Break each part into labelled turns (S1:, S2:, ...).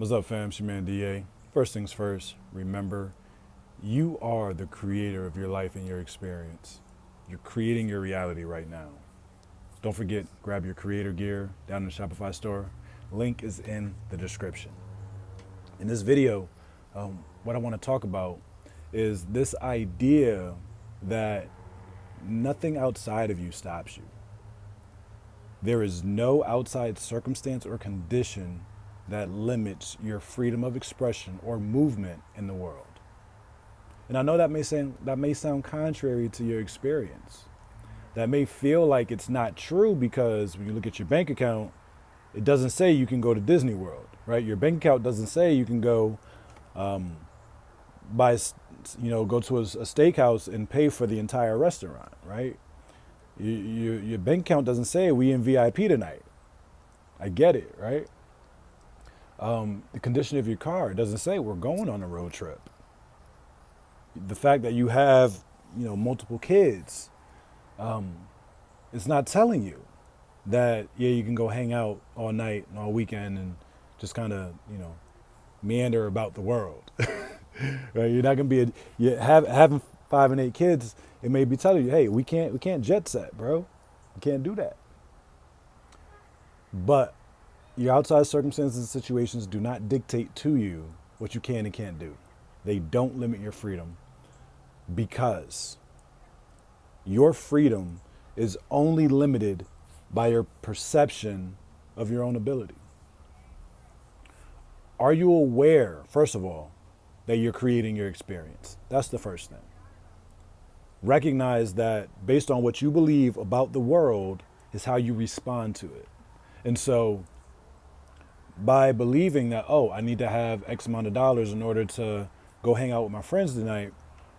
S1: What's up, fam? It's your man, DA. First things first, remember, you are the creator of your life and your experience. You're creating your reality right now. Don't forget, grab your creator gear down in the Shopify store. Link is in the description. In this video, what I want to talk about is this idea that nothing outside of you stops you. There is no outside circumstance or condition that limits your freedom of expression or movement in the world. And I know that may sound contrary to your experience. That may feel like it's not true because when you look at your bank account, it doesn't say you can go to Disney World, right? Your bank account doesn't say you can go go to a steakhouse and pay for the entire restaurant, right? Your bank account doesn't say we in VIP tonight. I get it, right? The condition of your car doesn't say we're going on a road trip. The fact that you have, multiple kids, it's not telling you that, you can go hang out all night and all weekend and just kind of, meander about the world. Right? You're not going to be having 5 and 8 kids. It may be telling you, hey, we can't jet set, bro. We can't do that. But your outside circumstances and situations do not dictate to you what you can and can't do. They don't limit your freedom because your freedom is only limited by your perception of your own ability. Are you aware, first of all, that you're creating your experience? That's the first thing. Recognize that based on what you believe about the world is how you respond to it. And so by believing that, I need to have X amount of dollars in order to go hang out with my friends tonight,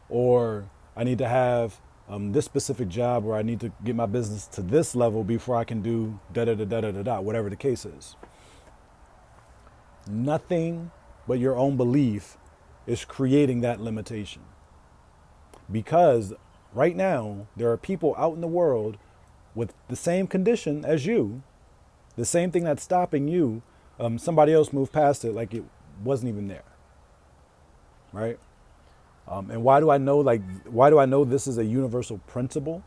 S1: or I need to have this specific job where I need to get my business to this level before I can do da-da-da-da-da-da, whatever the case is. Nothing but your own belief is creating that limitation. Because right now, there are people out in the world with the same condition as you, the same thing that's stopping you. Somebody else moved past it like it wasn't even there, right? And why do I know this is a universal principle?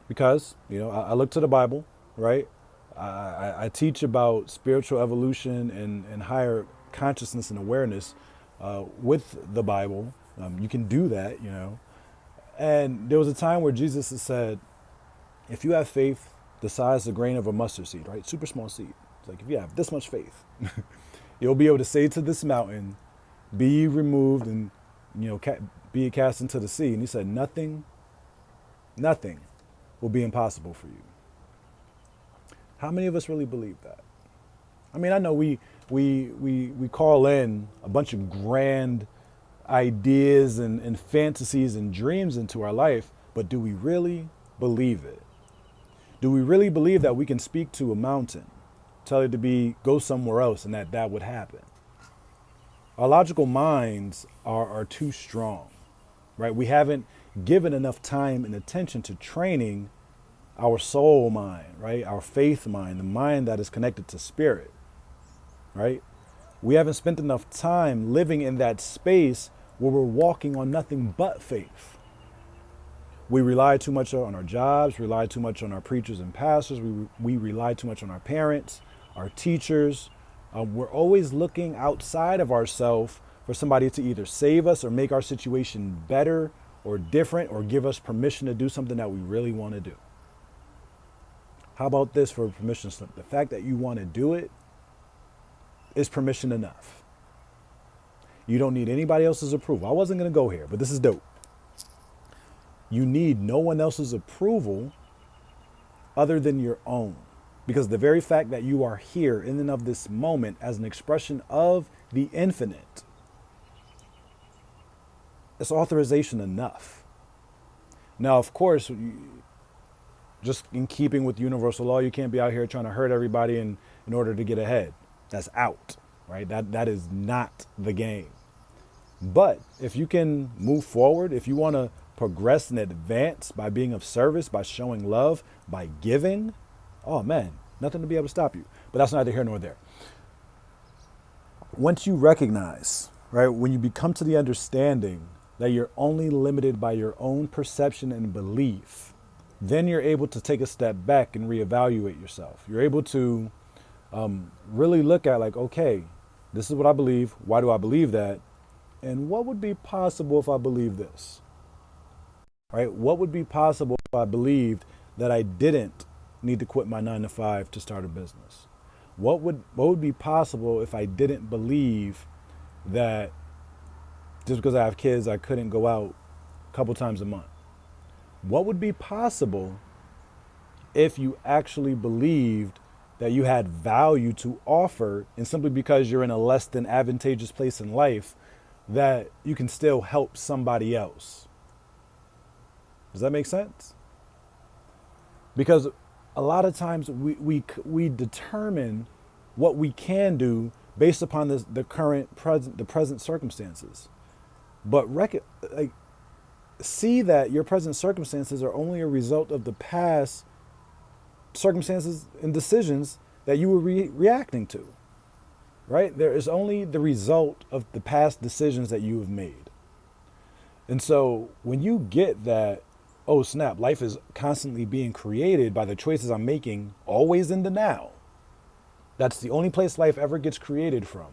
S1: Because, I look to the Bible, right? I teach about spiritual evolution and higher consciousness and awareness with the Bible. You can do that, And there was a time where Jesus has said, if you have faith the size of a grain of a mustard seed, right? Super small seed. It's like if you have this much faith, you'll be able to say to this mountain, be removed and, be cast into the sea. And he said, nothing will be impossible for you. How many of us really believe that? I mean, I know we call in a bunch of grand ideas and fantasies and dreams into our life, but do we really believe it? Do we really believe that we can speak to a mountain, tell it to go somewhere else, and that would happen? Our logical minds are too strong, right? We haven't given enough time and attention to training our soul mind, right? Our faith mind, the mind that is connected to spirit, right? We haven't spent enough time living in that space where we're walking on nothing but faith. We rely too much on our jobs, rely too much on our preachers and pastors. We rely too much on our parents, our teachers. We're always looking outside of ourselves for somebody to either save us or make our situation better or different or give us permission to do something that we really want to do. How about this for a permission slip? The fact that you want to do it is permission enough. You don't need anybody else's approval. I wasn't going to go here, but this is dope. You need no one else's approval other than your own. Because the very fact that you are here in and of this moment as an expression of the infinite, it's authorization enough. Now, of course, just in keeping with universal law, you can't be out here trying to hurt everybody in order to get ahead. That's out, right? That is not the game. But if you can move forward, if you want to progress and advance by being of service, by showing love, by giving, oh man, nothing to be able to stop you. But that's neither here nor there. once you recognize, right, when you become to the understanding that you're only limited by your own perception and belief, then you're able to take a step back and reevaluate yourself. You're able to really look at like, okay, this is what I believe. Why do I believe that? And what would be possible if I believe this? Right? What would be possible if I believed that I didn't need to quit my 9 to 5 to start a business? What would be possible if I didn't believe that just because I have kids, I couldn't go out a couple times a month? What would be possible if you actually believed that you had value to offer, and simply because you're in a less than advantageous place in life, that you can still help somebody else? Does that make sense? Because a lot of times we determine what we can do based upon the present circumstances, but see that your present circumstances are only a result of the past circumstances and decisions that you were reacting to, right? There is only the result of the past decisions that you have made. And so when you get that, oh snap, life is constantly being created by the choices I'm making, always in the now. That's the only place life ever gets created from.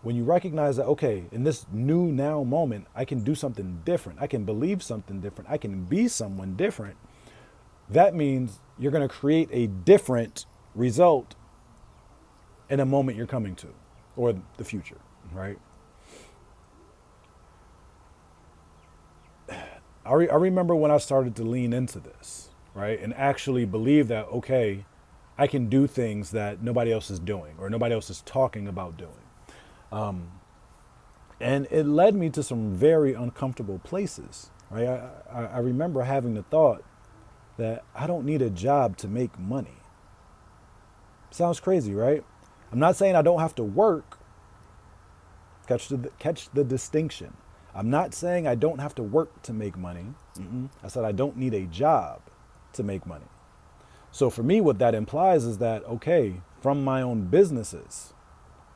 S1: When you recognize that, okay, in this new now moment, I can do something different. I can believe something different. I can be someone different. That means you're going to create a different result in a moment you're coming to, or the future, right? I remember when I started to lean into this, right? And actually believe that, okay, I can do things that nobody else is doing or nobody else is talking about doing. And it led me to some very uncomfortable places, right? I remember having the thought that I don't need a job to make money. Sounds crazy, right? I'm not saying I don't have to work. Catch the distinction. I'm not saying I don't have to work to make money. I said I don't need a job to make money. So for me, what that implies is that, okay, from my own businesses,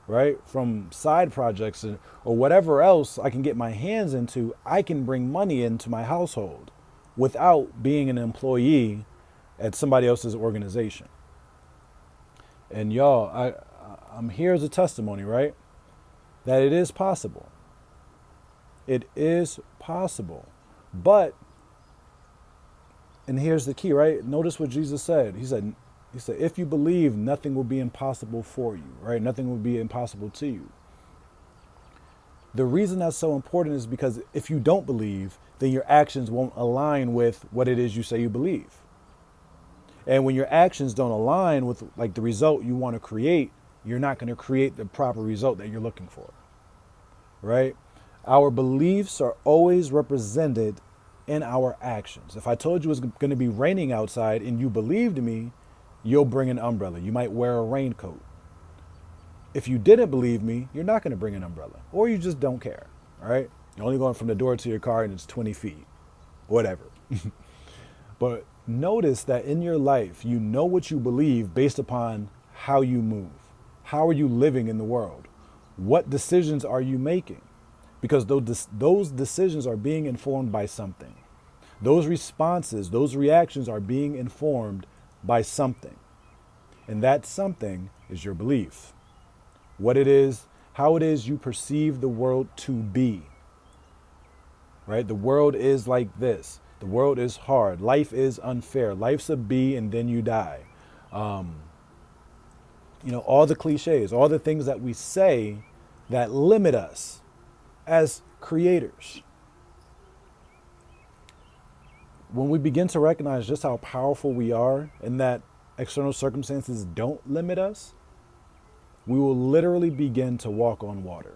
S1: right, from side projects or whatever else I can get my hands into, I can bring money into my household without being an employee at somebody else's organization. And y'all, I'm here as a testimony, right, that it is possible. It is possible. But, and here's the key, right? Notice what Jesus said. He said, if you believe, nothing will be impossible for you, right? Nothing will be impossible to you. The reason that's so important is because if you don't believe, then your actions won't align with what it is you say you believe. And when your actions don't align with like the result you want to create, you're not going to create the proper result that you're looking for, right? Our beliefs are always represented in our actions. If I told you it was going to be raining outside and you believed me, you'll bring an umbrella. You might wear a raincoat. If you didn't believe me, you're not going to bring an umbrella, or you just don't care, all right? You're only going from the door to your car and it's 20 feet, whatever. But notice that in your life, you know what you believe based upon how you move. How are you living in the world? What decisions are you making? Because those decisions are being informed by something. Those responses, those reactions are being informed by something. And that something is your belief. What it is, how it is you perceive the world to be. Right? The world is like this. The world is hard. Life is unfair. Life's a B and then you die. All the cliches, all the things that we say that limit us as creators. When we begin to recognize just how powerful we are and that external circumstances don't limit us, we will literally begin to walk on water.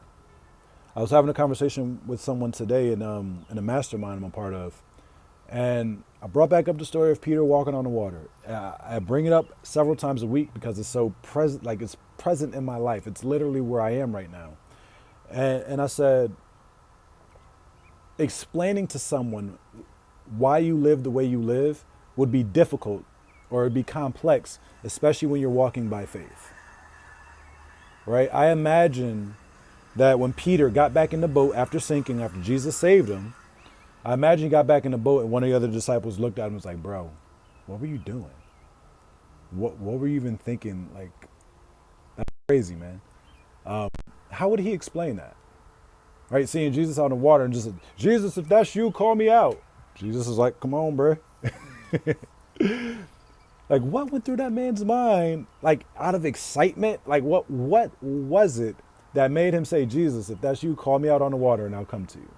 S1: I was having a conversation with someone today in a mastermind I'm a part of, and I brought back up the story of Peter walking on the water. I bring it up several times a week because it's so present, like it's present in my life. It's literally where I am right now. And I said, explaining to someone why you live the way you live would be difficult or it'd be complex, especially when you're walking by faith. Right? I imagine that when Peter got back in the boat after sinking, after Jesus saved him, I imagine he got back in the boat and one of the other disciples looked at him and was like, bro, what were you doing? What were you even thinking? Like, that's crazy, man. How would he explain that? Right? Seeing Jesus on the water and just, Jesus, if that's you, call me out. Jesus is like, come on, bro. Like, what went through that man's mind? Like, out of excitement? Like, what was it that made him say, Jesus, if that's you, call me out on the water and I'll come to you?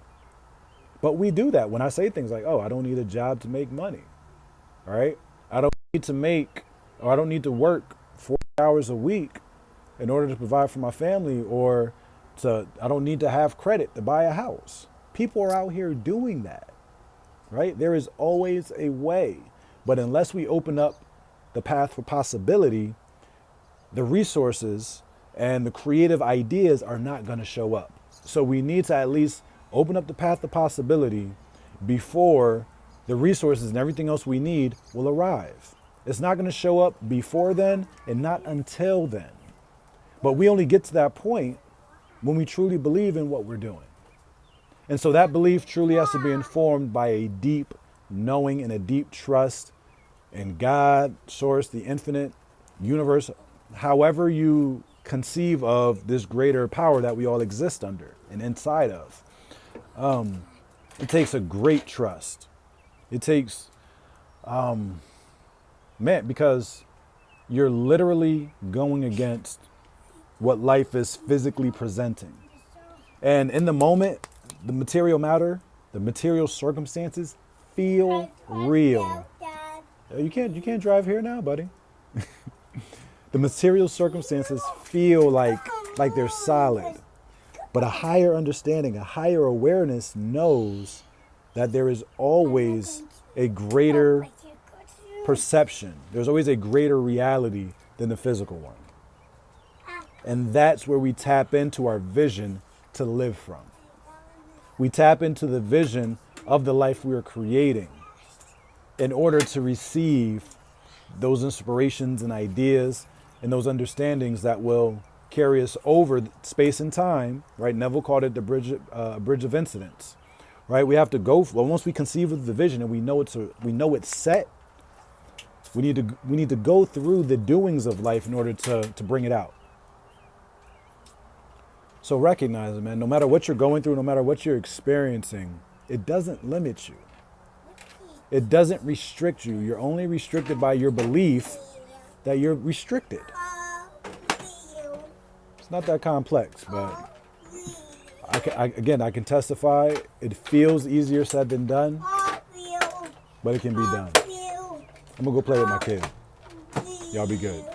S1: But we do that when I say things like, oh, I don't need a job to make money. All right? I don't need to work 40 hours a week in order to provide for my family, or I don't need to have credit to buy a house. People are out here doing that, right? There is always a way. But unless we open up the path for possibility, the resources and the creative ideas are not going to show up. So we need to at least open up the path to possibility before the resources and everything else we need will arrive. It's not going to show up before then and not until then. But we only get to that point when we truly believe in what we're doing. And so that belief truly has to be informed by a deep knowing and a deep trust in God, source, the infinite universe, however you conceive of this greater power that we all exist under and inside of. It takes a great trust. It takes, because you're literally going against what life is physically presenting. And in the moment, the material matter, the material circumstances feel real. You can't drive here now, buddy. The material circumstances feel like they're solid. But a higher understanding, a higher awareness knows that there is always a greater perception. There's always a greater reality than the physical one. And that's where we tap into our vision to live from. We tap into the vision of the life we are creating in order to receive those inspirations and ideas and those understandings that will carry us over space and time, right? Neville called it the bridge of incidents, right? We have to go, once we conceive of the vision and we know it's set, we need to go through the doings of life in order to bring it out. So recognize it, man. No matter what you're going through, no matter what you're experiencing, it doesn't limit you. It doesn't restrict you. You're only restricted by your belief that you're restricted. It's not that complex, but I can testify. It feels easier said than done, but it can be done. I'm gonna go play with my kid. Y'all be good.